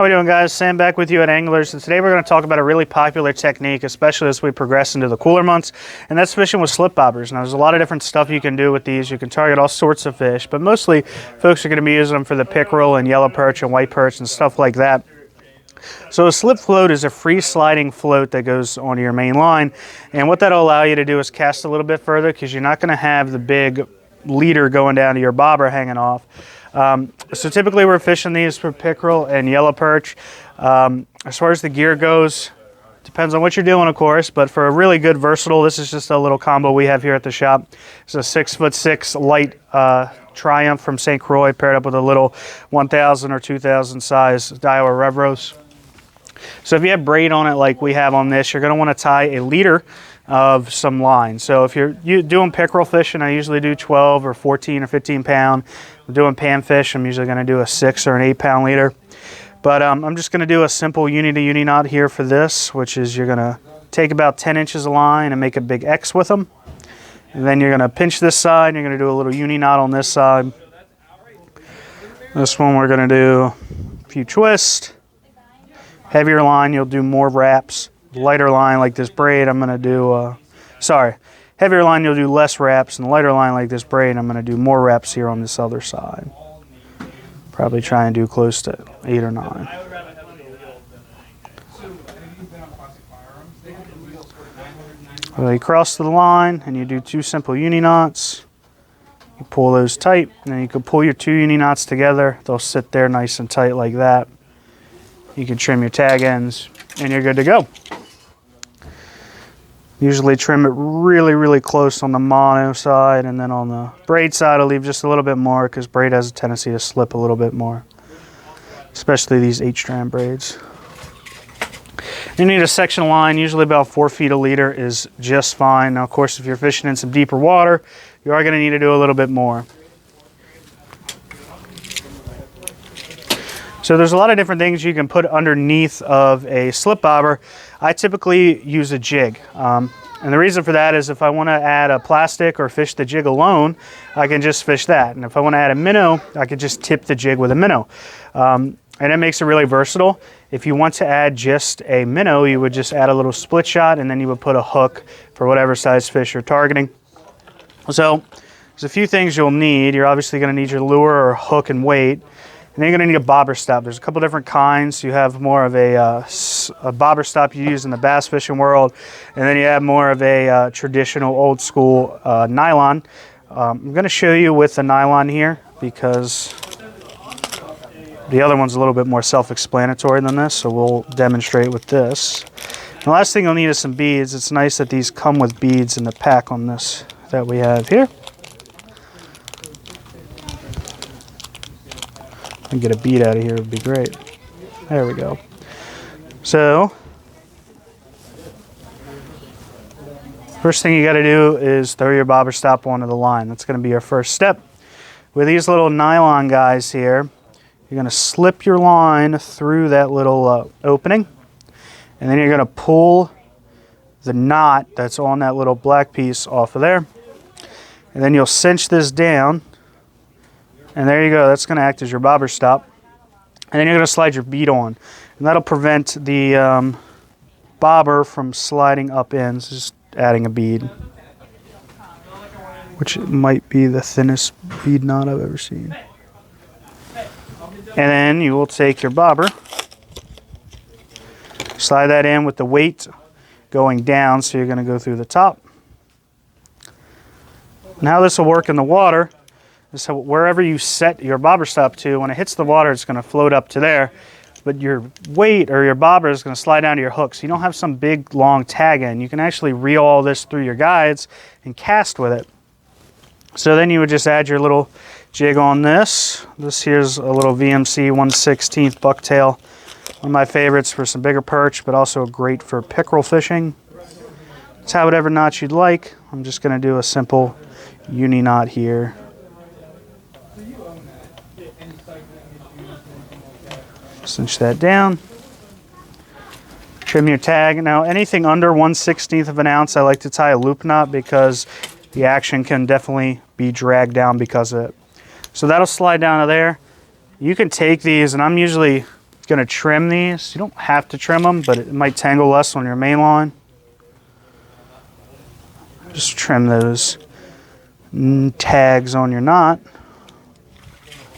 How we doing, guys? Sam back with you at Anglers, and today we're going to talk about a really popular technique, especially as we progress into the cooler months, and that's fishing with slip bobbers. Now, there's a lot of different stuff you can do with these. You can target all sorts of fish, but mostly folks are going to be using them for the pickerel and yellow perch and white perch and stuff like that. So a slip float is a free sliding float that goes onto your main line, and what that'll allow you to do is cast a little bit further because you're not going to have the big leader going down to your bobber hanging off. So typically we're fishing these for pickerel and yellow perch. As far as the gear goes, depends on what you're doing, of course, but for a really good versatile, this is just a little combo we have here at the shop. It's a 6'6" light Triumph from St. Croix paired up with a little 1000 or 2000 size Daiwa Revros. So if you have braid on it like we have on this, you're going to want to tie a leader of some line. So if you're doing pickerel fishing, I usually do 12 or 14 or 15 pound. I'm doing panfish, I'm usually going to do a 6 or an 8 pound leader. But I'm just going to do a simple uni to uni knot here for this, which is you're going to take about 10 inches of line and make a big X with them. And then you're going to pinch this side, and you're going to do a little uni knot on this side. This one we're going to do a few twists. Heavier line, you'll do more wraps. Lighter line like this braid, I'm going to do, heavier line you'll do less wraps, and lighter line like this braid, I'm going to do more wraps here on this other side. Probably try and do close to 8 or 9. So you cross to the line, and you do 2 simple uni knots. You pull those tight, and then you can pull your 2 uni knots together. They'll sit there nice and tight like that. You can trim your tag ends, and you're good to go. Usually trim it really, really close on the mono side, and then on the braid side I'll leave just a little bit more because braid has a tendency to slip a little bit more, especially these 8-strand braids. You need a section line, usually about 4 feet a leader is just fine. Now, of course, if you're fishing in some deeper water, you are going to need to do a little bit more. So there's a lot of different things you can put underneath of a slip bobber. I typically use a jig. And the reason for that is if I want to add a plastic or fish the jig alone, I can just fish that. And if I want to add a minnow, I can just tip the jig with a minnow. And it makes it really versatile. If you want to add just a minnow, you would just add a little split shot, and then you would put a hook for whatever size fish you're targeting. So there's a few things you'll need. You're obviously going to need your lure or hook and weight. And then you're going to need a bobber stop. There's a couple different kinds. You have more of a bobber stop you use in the bass fishing world, and then you have more of a traditional old school nylon. I'm going to show you with the nylon here because the other one's a little bit more self-explanatory than this, so we'll demonstrate with this. And the last thing you'll need is some beads. It's nice that these come with beads in the pack on this that we have here. And get a bead out of here would be great. There we go. So first thing you got to do is throw your bobber stop onto the line. That's going to be your first step. With these little nylon guys here, you're going to slip your line through that little opening, and then you're going to pull the knot that's on that little black piece off of there, and then you'll cinch this down. And there you go, that's going to act as your bobber stop. And then you're going to slide your bead on. And that'll prevent the bobber from sliding up in. So just adding a bead, which might be the thinnest bead knot I've ever seen. And then you will take your bobber, slide that in with the weight going down, so you're going to go through the top. And how this will work in the water, so wherever you set your bobber stop to, when it hits the water, it's going to float up to there. But your weight or your bobber is going to slide down to your hook. So you don't have some big, long tag in. You can actually reel all this through your guides and cast with it. So then you would just add your little jig on this. This here's a little VMC 1/16 bucktail. One of my favorites for some bigger perch, but also great for pickerel fishing. Tie whatever knot you'd like. I'm just going to do a simple uni knot here. Cinch that down. Trim your tag. Now anything under 1/16 of an ounce, I like to tie a loop knot because the action can definitely be dragged down because of it. So that'll slide down to there. You can take these, and I'm usually going to trim these. You don't have to trim them, but it might tangle less on your main line. Just trim those tags on your knot.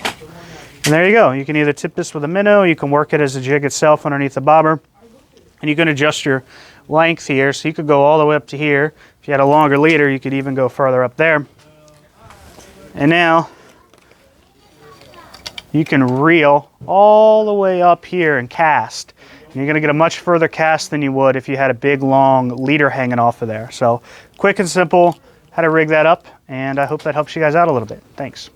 And there you go. You can either tip this with a minnow, you can work it as a jig itself underneath the bobber, and you can adjust your length here. So you could go all the way up to here. If you had a longer leader, you could even go further up there. And now you can reel all the way up here and cast. And you're going to get a much further cast than you would if you had a big long leader hanging off of there. So quick and simple how to rig that up, and I hope that helps you guys out a little bit. Thanks.